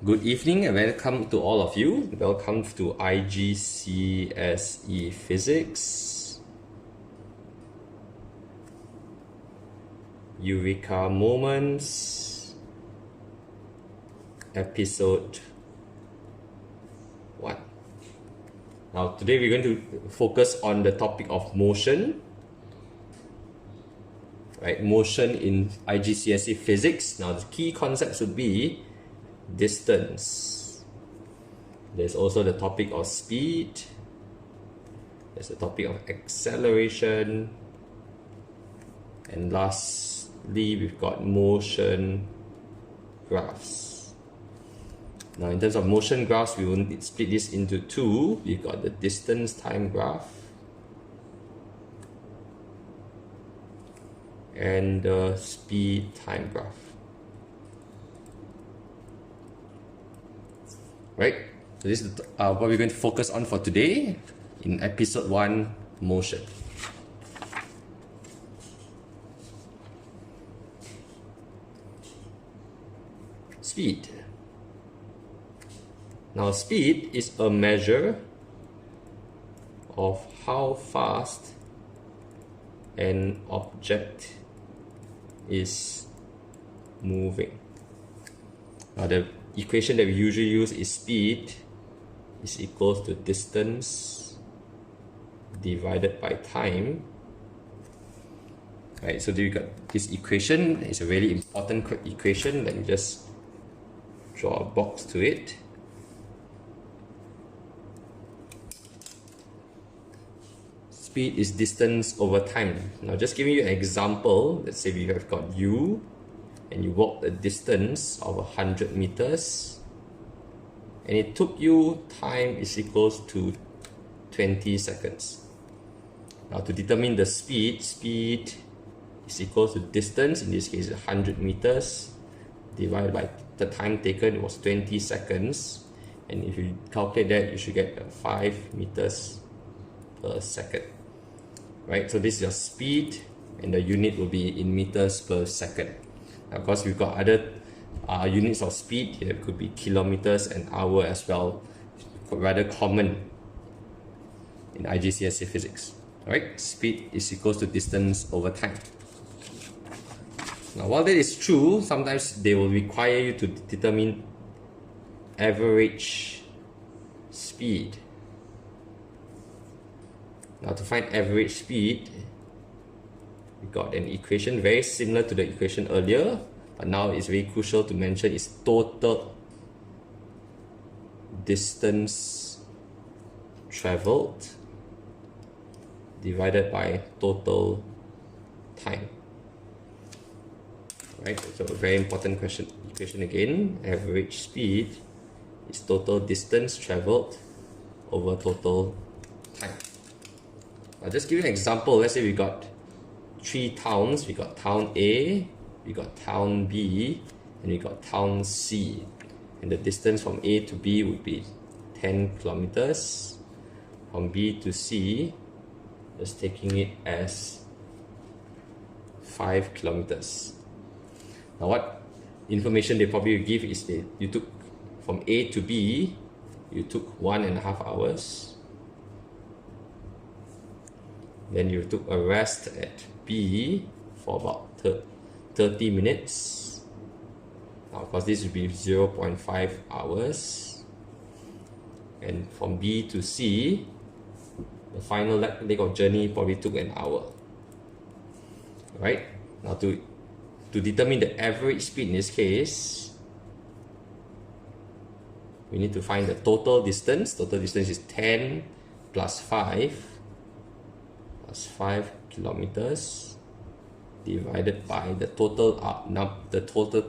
Good evening and welcome to all of you. Welcome to IGCSE Physics, Eureka Moments, episode 1. Now today we're going to focus on the topic of motion. Right, motion in IGCSE Physics. Now the key concepts would be distance. There's also the topic of speed. There's the topic of acceleration. And lastly, we've got motion graphs. Now in terms of motion graphs, we will split this into two. We've got the distance time graph and the speed time graph. Right, so this is what we're going to focus on for today in episode 1, motion. Speed. Now speed is a measure of how fast an object is moving. Now the equation that we usually use is speed is equals to distance divided by time. Right, so we got this equation. It's a really important equation. Let me just draw a box to it. Speed is distance over time. Now just giving you an example, let's say we have got you and you walk a distance of 100 meters and it took you time is equals to 20 seconds. Now to determine the speed is equals to distance, in this case 100 meters divided by the time taken, it was 20 seconds, and if you calculate that you should get 5 meters per second. Right, so this is your speed and the unit will be in meters per second. Of course, we've got other units of speed here. It could be kilometers an hour as well, rather common in IGCSE Physics. Alright, speed is equals to distance over time. Now, while that is true, sometimes they will require you to determine average speed. Now, to find average speed, we got an equation very similar to the equation earlier, but now it's very crucial to mention is total distance traveled divided by total time. Right, so a very important equation again. Average speed is total distance traveled over total time. I'll just give you an example. Let's say we got 3 towns. We got town A, we got town B, and we got town C. And the distance from A to B would be 10 kilometers. From B to C, just taking it as 5 kilometers. Now what information they probably give is that you took from A to B, you took 1.5 hours. Then you took a rest at B for about 30 minutes. Now, of course, this would be 0.5 hours. And from B to C, the final leg of journey probably took an hour. Alright, now to determine the average speed in this case, we need to find the total distance. Total distance is 10 plus 5 kilometers divided by the total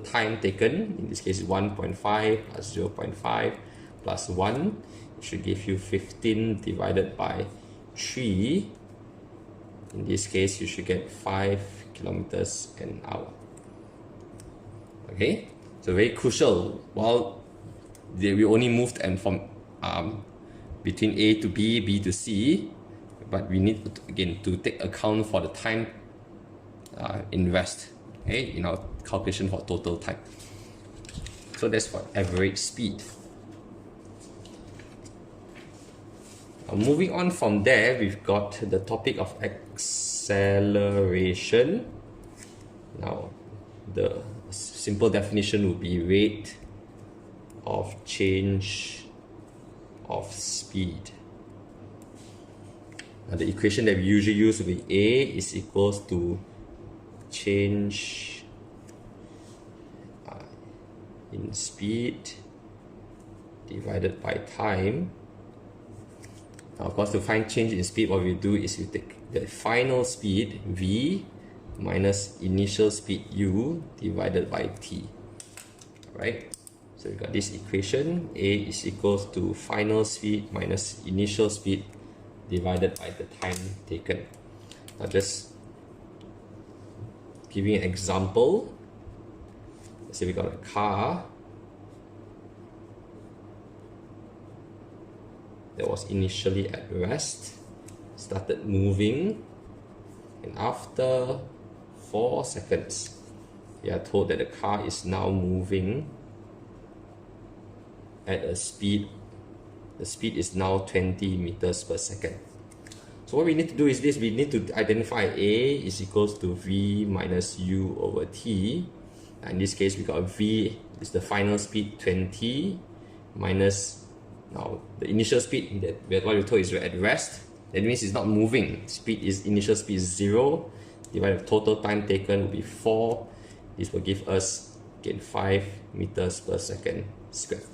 time taken. In this case, 1.5 plus 0.5 plus 1. It should give you 15 divided by 3. In this case, you should get 5 kilometers an hour. Okay, so very crucial. While we only moved and from between A to B, B to C, but we need again to take account for the time invest, okay, in our calculation for total time. So that's for average speed. Now, moving on from there, we've got the topic of acceleration. Now, the simple definition would be rate of change of speed. Now, the equation that we usually use will be A is equals to change in speed divided by time. Now, of course, to find change in speed, what we do is we take the final speed v minus initial speed u divided by t. Alright, so we got this equation. A is equals to final speed minus initial speed divided by the time taken. Now, just giving an example. Let's say we got a car that was initially at rest, started moving, and after 4 seconds, we are told that the car is now moving at a speed, the speed is now 20 meters per second. So what we need to do is this, we need to identify A is equals to V minus U over T. In this case, we got V is the final speed 20 minus now the initial speed that what we're told is we're at rest. That means it's not moving. Initial speed is 0 divided by total time taken will be 4. This will give us again 5 meters per second squared.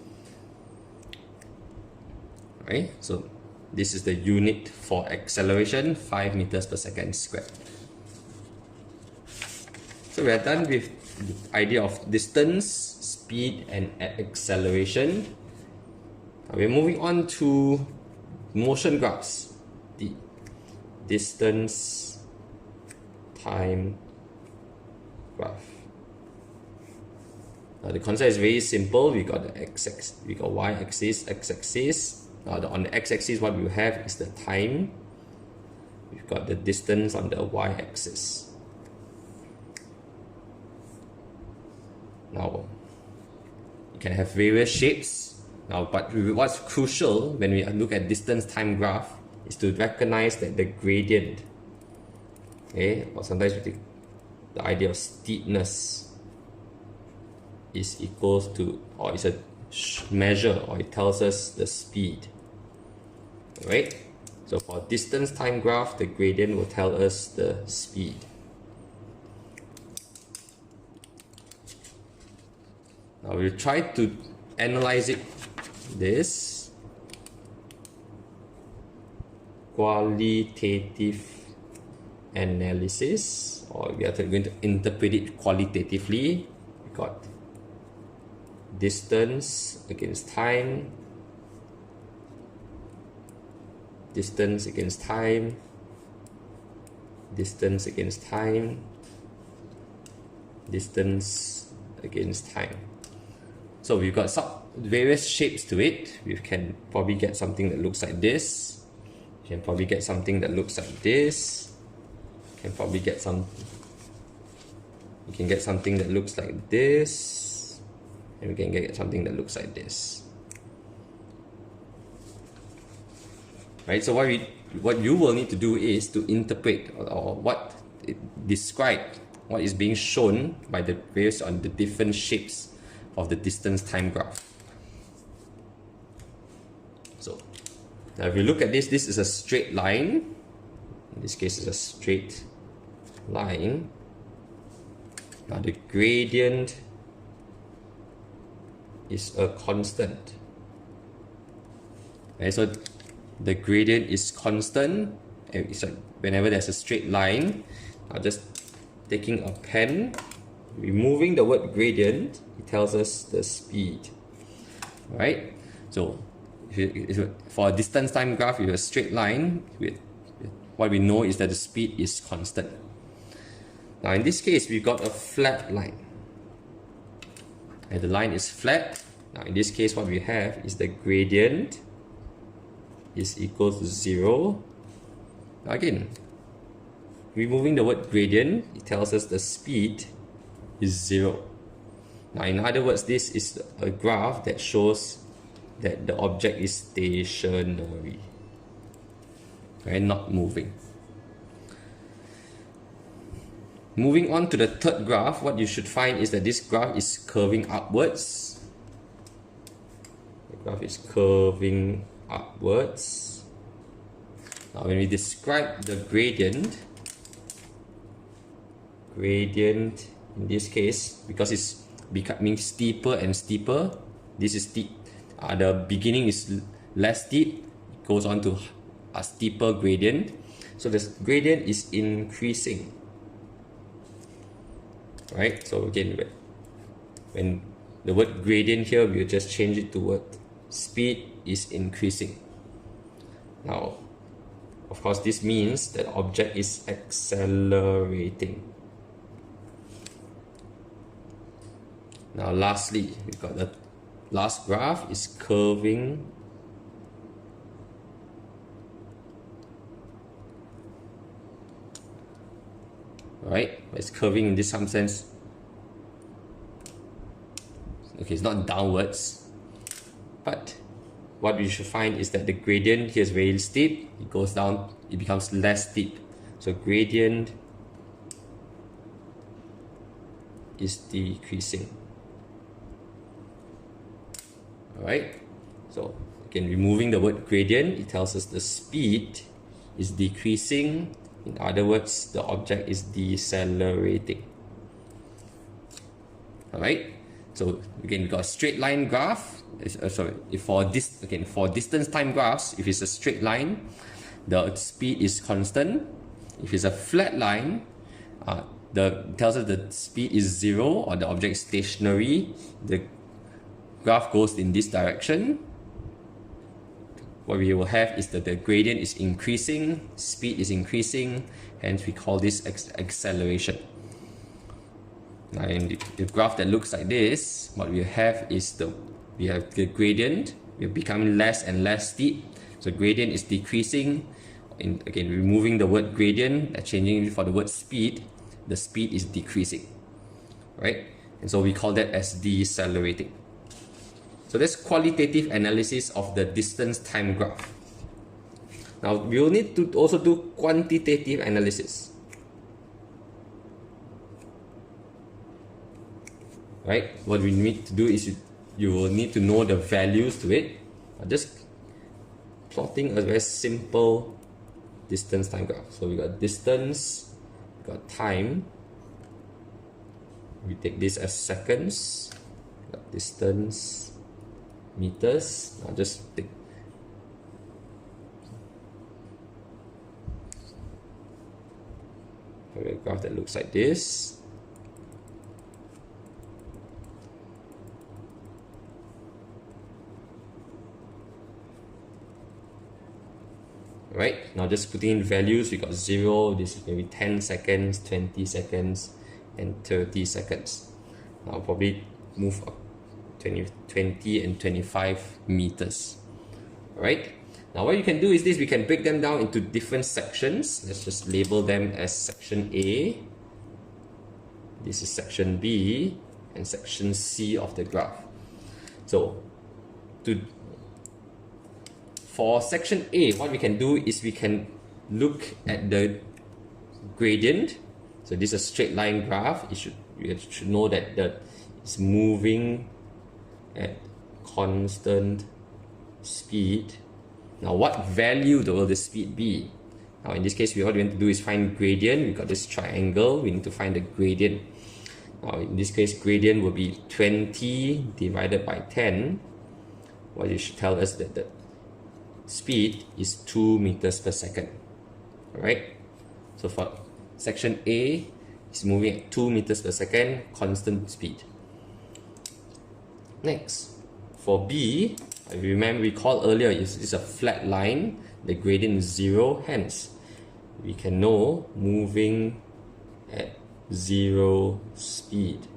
Alright, so this is the unit for acceleration, 5 meters per second squared. So we are done with the idea of distance, speed, and acceleration. We're moving on to motion graphs. The distance time graph. Now the concept is very simple. We got the x-axis, we got y-axis, x-axis. Now on the x-axis, what we have is the time. We've got the distance on the y-axis. Now, you can have various shapes. Now, but what's crucial when we look at distance time graph is to recognize that the gradient, okay, or sometimes we take the idea of steepness is equals to, or is a measure, or it tells us the speed. Alright, so for distance time graph, the gradient will tell us the speed. Now we'll try to analyze this qualitative analysis, or we are going to interpret it qualitatively. We got distance against time, distance against time, distance against time, distance against time. So we've got some various shapes to it. We can probably get something that looks like this. You can probably get something that looks like this. You can probably get some. You can get something that looks like this, and we can get something that looks like this. Right. So what you will need to do is to interpret or describe what is being shown by the various on the different shapes of the distance time graph. So now if you look at this, this is a straight line. In this case, it's a straight line. Now the gradient is a constant. Okay, so the gradient is constant. It's like whenever there's a straight line, I'm just taking a pen, removing the word gradient, it tells us the speed. Right? So for a distance time graph with a straight line, what we know is that the speed is constant. Now in this case, we've got a flat line. And the line is flat. Now in this case, what we have is the gradient is equal to 0. Now again, removing the word gradient, it tells us the speed is 0. Now, in other words, this is a graph that shows that the object is stationary, right? Not moving. Moving on to the third graph, what you should find is that this graph is curving upwards. The graph is curving upwards. Now, when we describe the gradient in this case, because it's becoming steeper and steeper, this is steep. The beginning is less steep, it goes on to a steeper gradient. So this gradient is increasing, right? So again, when the word gradient here, we'll just change it to word speed is increasing. Now, of course, this means that object is accelerating. Now, lastly, we've got the last graph is curving. Right? It's curving in this some sense. Okay, it's not downwards, but what we should find is that the gradient here is very steep. It goes down, it becomes less steep. So gradient is decreasing. Alright, so again, removing the word gradient, it tells us the speed is decreasing. In other words, the object is decelerating. Alright, so again, we got a straight line graph. For distance time graphs, if it's a straight line, the speed is constant. If it's a flat line, tells us the speed is 0 or the object is stationary. The graph goes in this direction. What we will have is that the gradient is increasing, speed is increasing, hence we call this acceleration. Now, in the graph that looks like this, what we have is we have the gradient, we're becoming less and less steep. So gradient is decreasing. Again, removing the word gradient, changing it for the word speed, the speed is decreasing, right? And so we call that as decelerating. So that's qualitative analysis of the distance time graph. Now we will need to also do quantitative analysis. Right? What we need to do is you will need to know the values to it. Just plotting a very simple distance time graph. So we got distance, we got time. We take this as seconds. We got distance, meters. Now just take a graph that looks like this. Right, now just putting in values, we got 0, this is maybe 10 seconds, 20 seconds, and 30 seconds. Now I'll probably move up 20 and 25 meters. Alright, now what you can do is this, we can break them down into different sections. Let's just label them as section A, this is section B, and section C of the graph. So for section A, what we can do is we can look at the gradient. So this is a straight line graph. You should know that it's moving at constant speed. Now what value will the speed be? Now in this case, what we want to do is find gradient. We got this triangle, we need to find the gradient. Now in this case, gradient will be 20 divided by 10. What it should tell us that the speed is 2 meters per second. Alright, so for section A, it's moving at 2 meters per second, constant speed. Next, for B, if you recall earlier, it's a flat line, the gradient is 0, hence we can know moving at 0 speed.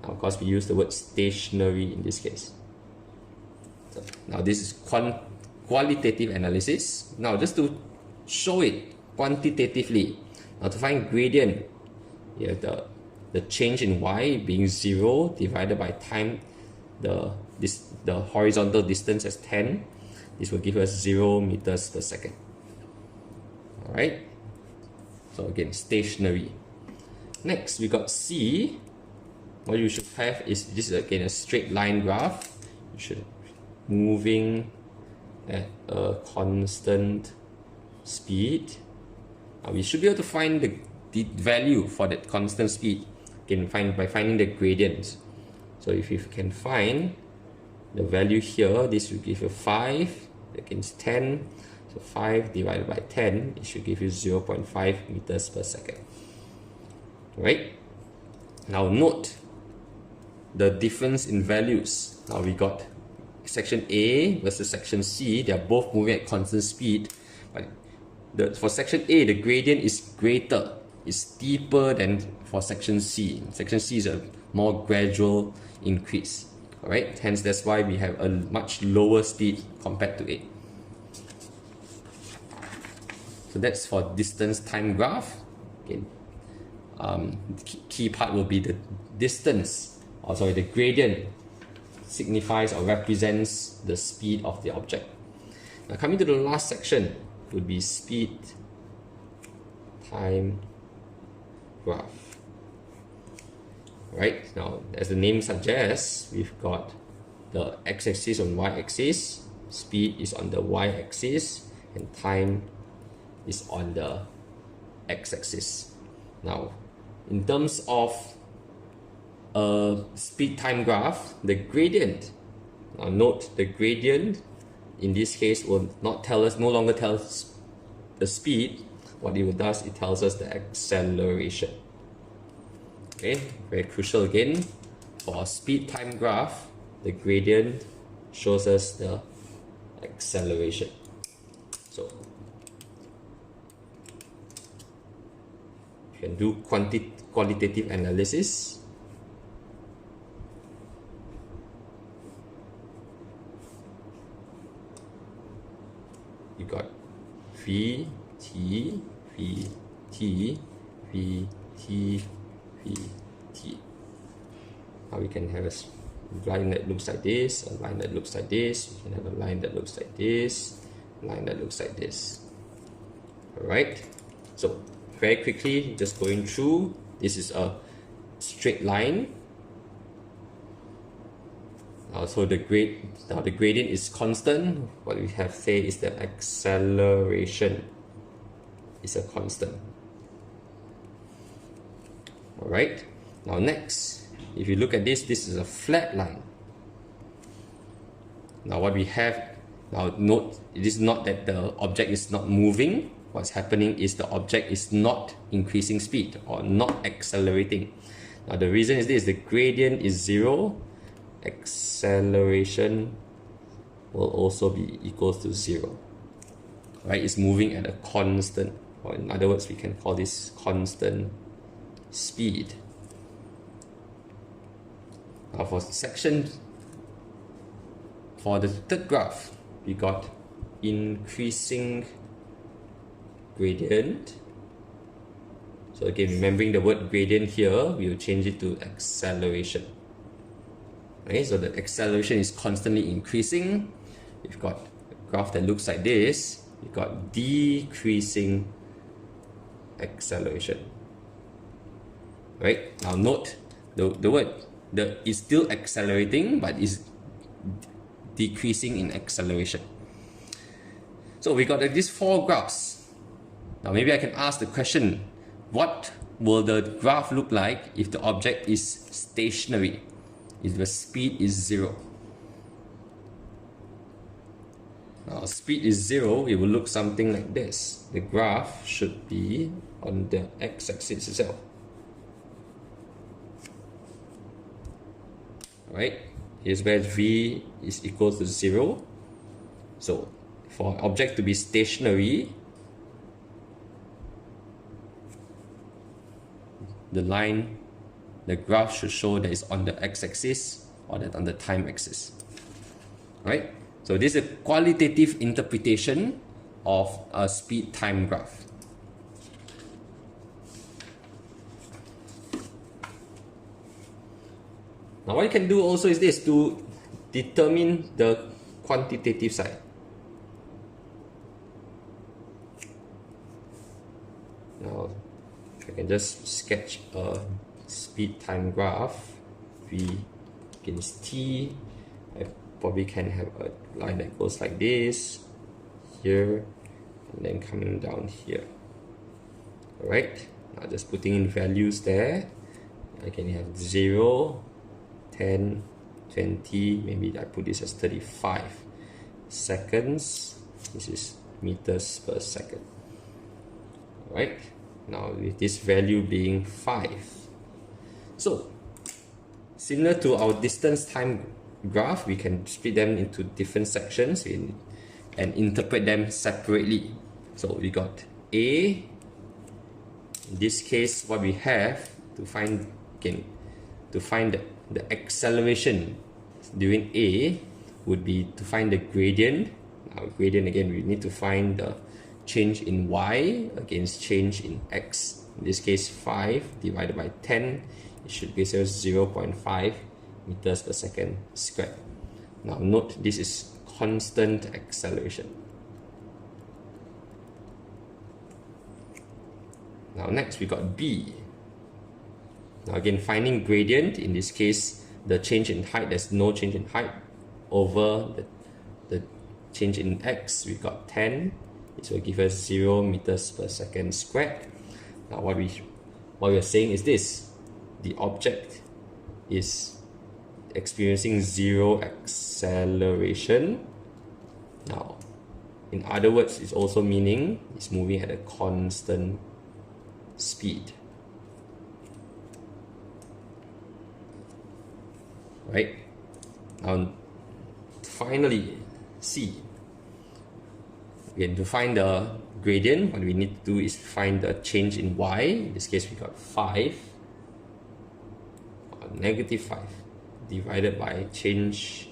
Now, of course, we use the word stationary in this case. So now this is qualitative analysis. Now just to show it quantitatively, now to find gradient, you have the the change in y being 0 divided by time the horizontal distance as 10, this will give us 0 meters per second. Alright, so again, stationary. Next, we got C. What you should have is, this is again a straight line graph. You should moving at a constant speed. Now we should be able to find the value for that constant speed by finding the gradient. So if you can find the value here, this will give you 5 against 10. So 5 divided by 10, it should give you 0.5 meters per second. Right? Now note the difference in values. Now we got section A versus section C. They are both moving at constant speed, but for section A, the gradient is greater, is steeper than for section C. Section C is a more gradual increase. Alright, hence that's why we have a much lower speed compared to A. So that's for distance time graph. Again, the key part will be the distance, or sorry, the gradient signifies or represents the speed of the object. Now coming to the last section would be speed time graph. Right, now as the name suggests, we've got the x-axis on y-axis, speed is on the y-axis, and time is on the x-axis. Now in terms of a speed time graph, the gradient, now note the gradient in this case will not tell us, no longer tells the speed. What it does, it tells us the acceleration. Okay, very crucial again. For a speed time graph, the gradient shows us the acceleration. So you can do qualitative analysis. You got V, T, V, T, V, T, V, T. Now we can have a line that looks like this, a line that looks like this. We can have a line that looks like this, a line that looks like this. Alright, so very quickly, just going through, this is a straight line. So the gradient is constant. What we have say is the acceleration is a constant. Alright, now next, if you look at this, this is a flat line. Now what we have, now note, it is not that the object is not moving. What's happening is the object is not increasing speed or not accelerating. Now the reason is this, the gradient is 0, acceleration will also be equals to 0. Right, it's moving at a constant, or in other words, we can call this constant speed. Now for the third graph, we got increasing gradient. So again, remembering the word gradient here, we will change it to acceleration. Okay, so the acceleration is constantly increasing. We've got a graph that looks like this. We've got decreasing acceleration. Right, now note the word is still accelerating, but is decreasing in acceleration. So we got these 4 graphs. Now maybe I can ask the question, what will the graph look like if the object is stationary, if the speed is 0? Now speed is 0, it will look something like this. The graph should be on the x-axis itself. Right, here's where v is equal to 0. So for an object to be stationary, the graph should show that it's on the x-axis or that on the time axis. Right, so this is a qualitative interpretation of a speed time graph. Now what you can do also is this, to determine the quantitative side. Now I can just sketch a speed time graph. V against t. I probably can have a line that goes like this, here, and then coming down here. Alright, now just putting in values there. I can have 0, 10, 20, maybe I put this as 35 seconds. This is meters per second. Alright, now with this value being 5. So, similar to our distance time graph, we can split them into different sections and interpret them separately. So we got A. In this case, what we have to find the acceleration during A would be to find the gradient. Now gradient, again, we need to find the change in y against change in x. In this case, 5 divided by 10, it should give us 0.5 meters per second squared. Now note, this is constant acceleration. Now next we got B. Now again, finding gradient, in this case the change in height, there's no change in height over the change in x. We got 10. This will give us 0 meters per second squared. Now what we're saying is this: the object is experiencing 0 acceleration. Now, in other words, it's also meaning it's moving at a constant speed. Right? Now, finally, C. Again, to find the gradient, what we need to do is find the change in y. In this case, we got 5, or negative 5, divided by change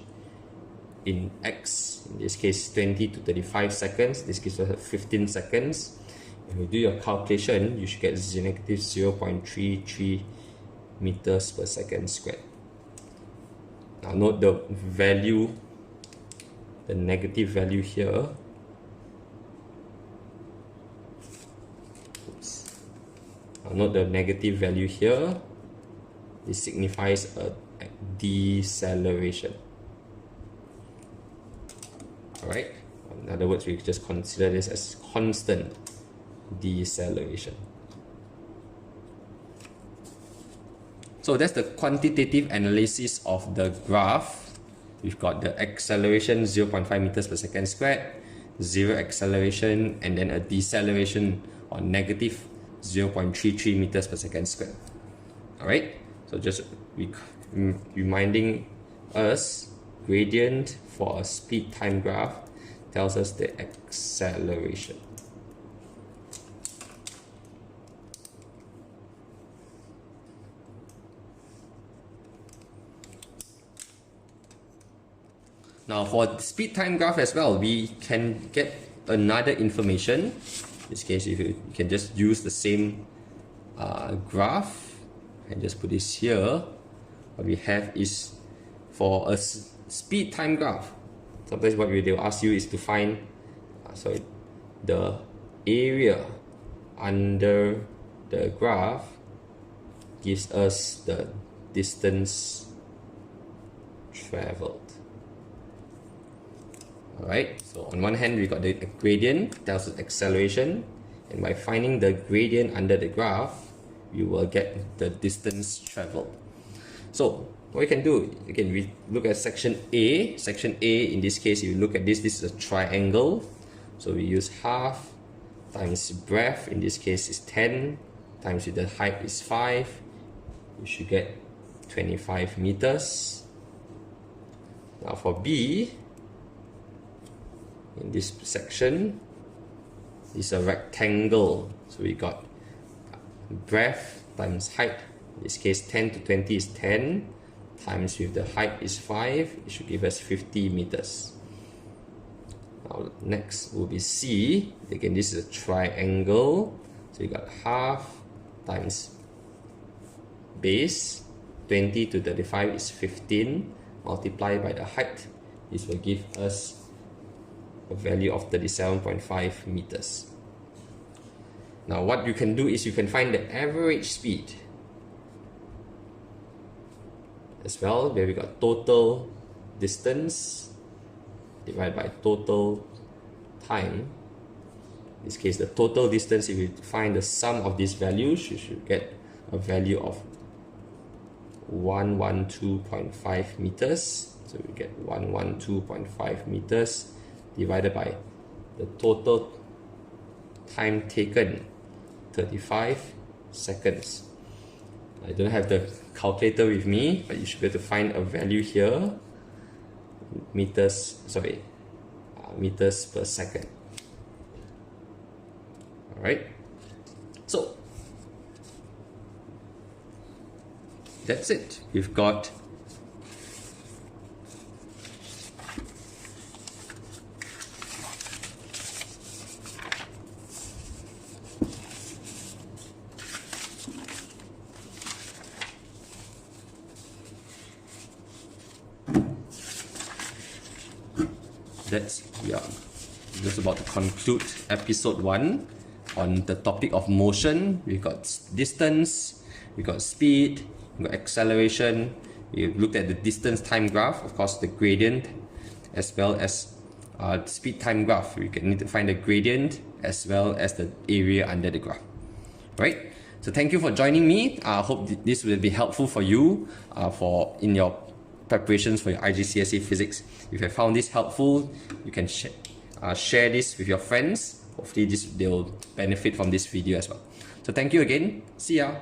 in x. In this case, 20 to 35 seconds. This gives us 15 seconds. If you do your calculation, you should get negative 0.33 meters per second squared. Now note the value, the negative value here. Oops. Now note the negative value here. This signifies a deceleration. Alright? In other words, we just consider this as constant deceleration. So that's the quantitative analysis of the graph. We've got the acceleration 0.5 meters per second squared, 0 acceleration, and then a deceleration or negative 0.33 meters per second squared. Alright, so just reminding us, gradient for a speed time graph tells us the acceleration. Now for speed time graph as well, we can get another information. In this case, if you can just use the same graph and just put this here. What we have is, for a speed time graph, sometimes what they'll ask you is to find the area under the graph gives us the distance traveled. Alright, so on one hand we got the gradient, tells us acceleration, and by finding the gradient under the graph, you will get the distance traveled. So what we can do, again, we look at section A. Section A, in this case, you look at this is a triangle. So we use half times breadth, in this case is 10, times with the height is 5. You should get 25 meters. Now for B, in this section, is a rectangle. So we got breadth times height. In this case, 10 to 20 is 10, times with the height is 5. It should give us 50 meters. Now next will be C. Again, this is a triangle. So you got half times base, 20 to 35 is 15, multiplied by the height. This will give us a value of 37.5 meters. Now what you can do is you can find the average speed as well, where we got total distance divided by total time. In this case, the total distance, if you find the sum of these values, you should get a value of 112.5 meters. So we get 112.5 meters divided by the total time taken, 35 seconds. I don't have the calculator with me, but you should be able to find a value here. Meters per second. Alright, so that's it. We've got we are just about to conclude episode 1 on the topic of motion. We've got distance, we've got speed, we've got acceleration. We've looked at the distance time graph, of course the gradient, as well as speed time graph. We need to find the gradient as well as the area under the graph. Right? So thank you for joining me. I hope this will be helpful for you in your preparations for your IGCSE Physics. If you have found this helpful, you can share this with your friends. Hopefully they'll benefit from this video as well. So thank you again. See ya.